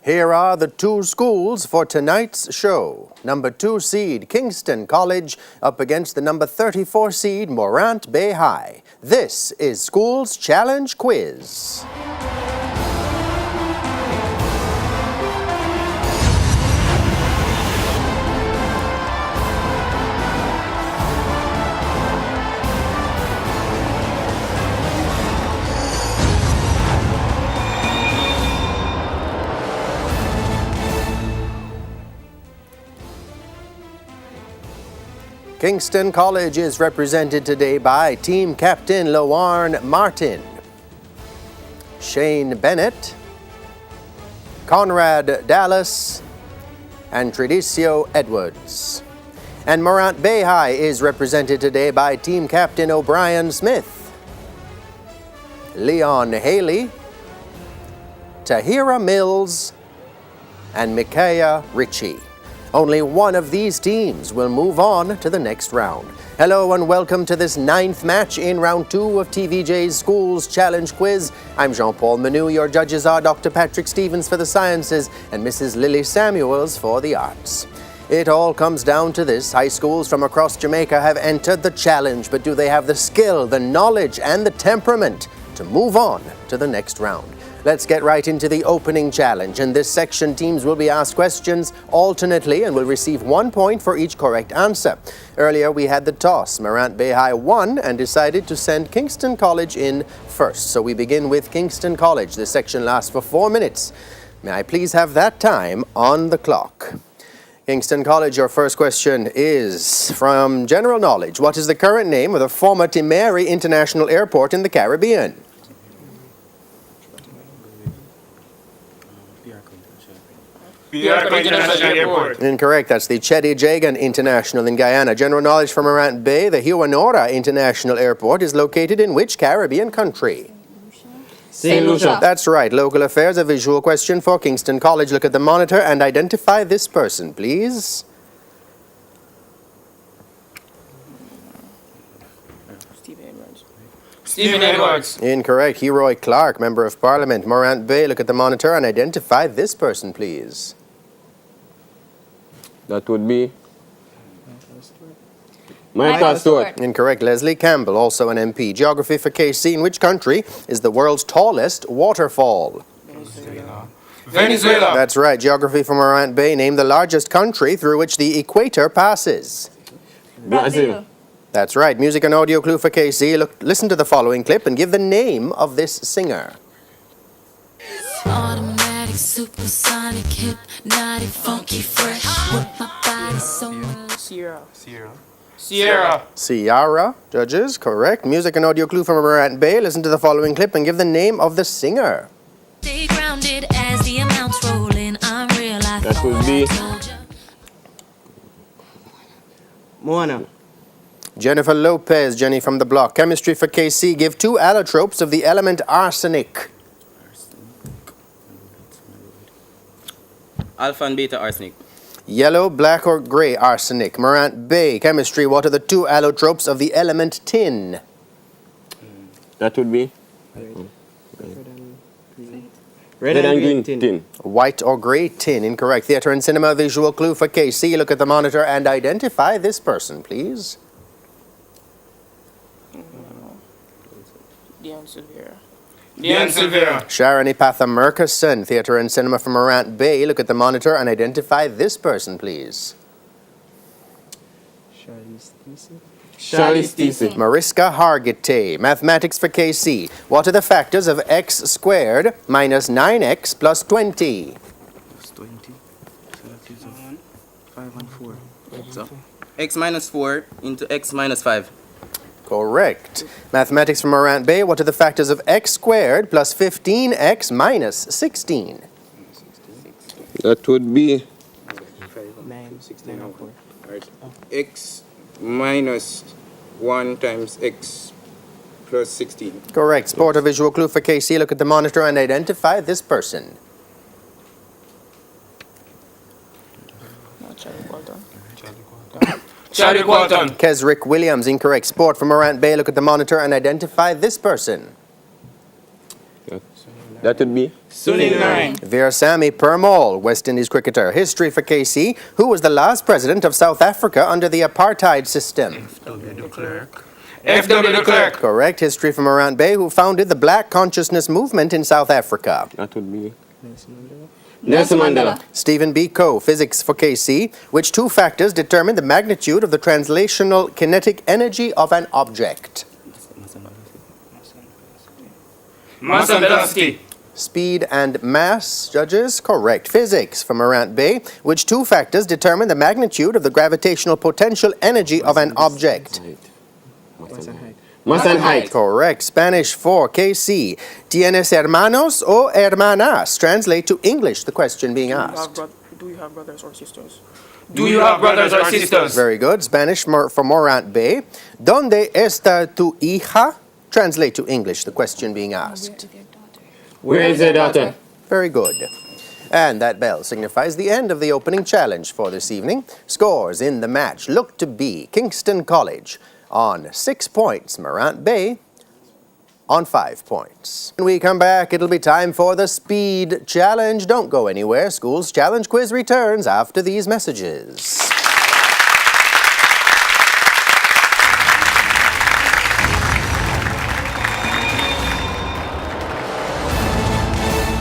Here are the two schools for tonight's show. Number 2 seed Kingston College up against the number 34 seed Morant Bay High. This is Schools Challenge Quiz. Kingston College is represented today by Team Captain Lawarne Martin, Shane Bennett, Conrad Dallas, and Tradicio Edwards. And Morant Bay High is represented today by Team Captain O'Brien Smith, Leon Haley, Tahira Mills, and Micaiah Ritchie. Only one of these teams will move on to the next round. Hello and welcome to this 9th match in round 2 of TVJ's Schools Challenge Quiz. I'm Jean-Paul Manu. Your judges are Dr. Patrick Stevens for the sciences and Mrs. Lily Samuels for the arts. It all comes down to this. High schools from across Jamaica have entered the challenge, but do they have the skill, the knowledge, and the temperament to move on to the next round? Let's get right into the opening challenge. In this section, teams will be asked questions alternately and will receive 1 point for each correct answer. Earlier, we had the toss. Morant Bay High won and decided to send Kingston College in first. So we begin with Kingston College. This section lasts for 4 minutes. May I please have that time on the clock? Kingston College, your first question is from general knowledge. What is the current name of the former Timehri International Airport in the Caribbean? International Airport. Incorrect. That's the Chedi Jagan International in Guyana. General knowledge from Morant Bay. The Huanora International Airport is located in which Caribbean country? St. Lucia. That's right. Local affairs, a visual question for Kingston College. Look at the monitor and identify this person, please. Stephen Edwards. Incorrect. Heroy Clark, Member of Parliament. Morant Bay, look at the monitor and identify this person, please. That would be Michael Stewart. Incorrect. Leslie Campbell, also an MP. Geography for KC. In which country is the world's tallest waterfall? Venezuela. That's right. Geography for Morant Bay. Name the largest country through which the equator passes. Brazil. That's right. Music and audio clue for KC. Listen to the following clip and give the name of this singer. Automatic, supersonic, hypnotic, funky, fresh. With my body so Sierra. Ciara. Judges, correct. Music and audio clue from Morant Bay. Listen to the following clip and give the name of the singer. Stay grounded as the amounts roll in. I'm real. That would be Moana. Jennifer Lopez, Jenny from the block. Chemistry for KC. Give 2 allotropes of the element arsenic. Alpha and beta arsenic. Yellow, black, or gray arsenic. Morant Bay. Chemistry. What are the 2 allotropes of the element tin? that would be Red and green tin. White or gray tin. Incorrect. Theatre and cinema visual clue for KC. Look at the monitor and identify this person, please. Diane Silvera. Sharon Ipatha Murkison, Theatre and Cinema from Morant Bay. Look at the monitor and identify this person, please. Charlie Stacey. Mariska Hargitay, Mathematics for KC. What are the factors of x squared minus 9x plus 20? Plus 20. So that is 5 and 4. So x minus 4 into x minus 5. Correct. Mathematics from Morant Bay. What are the factors of x squared plus 15x minus 16? That would be 9. X minus 1 times x plus 16. Correct. Sport or visual clue for KC. Look at the monitor and identify this person. Charlie Walton. Kesrick Williams. Incorrect. Sport from Morant Bay. Look at the monitor and identify this person. That would be Suning Narain. Veersamy Permaul, West Indies cricketer. History for KC. Who was the last president of South Africa under the apartheid system? F.W. de Klerk. Correct. History for Morant Bay. Who founded the Black Consciousness Movement in South Africa? that would be Nelson Mandela. Stephen B. Coe, Physics for KC. Which two factors determine the magnitude of the translational kinetic energy of an object? Mass and velocity. Speed and mass, judges? Correct. Physics for Morant Bay. Which two factors determine the magnitude of the gravitational potential energy of an object? mass and height. Correct. Spanish for KC. ¿Tienes hermanos o hermanas? Translate to English, the question being asked. Do you have brothers or sisters? Do you have brothers or sisters? Very good. Spanish for Morant Bay. ¿Dónde está tu hija? Translate to English, the question being asked. Where is your daughter? Very good. And that bell signifies the end of the opening challenge for this evening. Scores in the match look to be Kingston College on 6 points, Morant Bay on 5 points. When we come back, it'll be time for the speed challenge. Don't go anywhere. School's challenge quiz returns after these messages.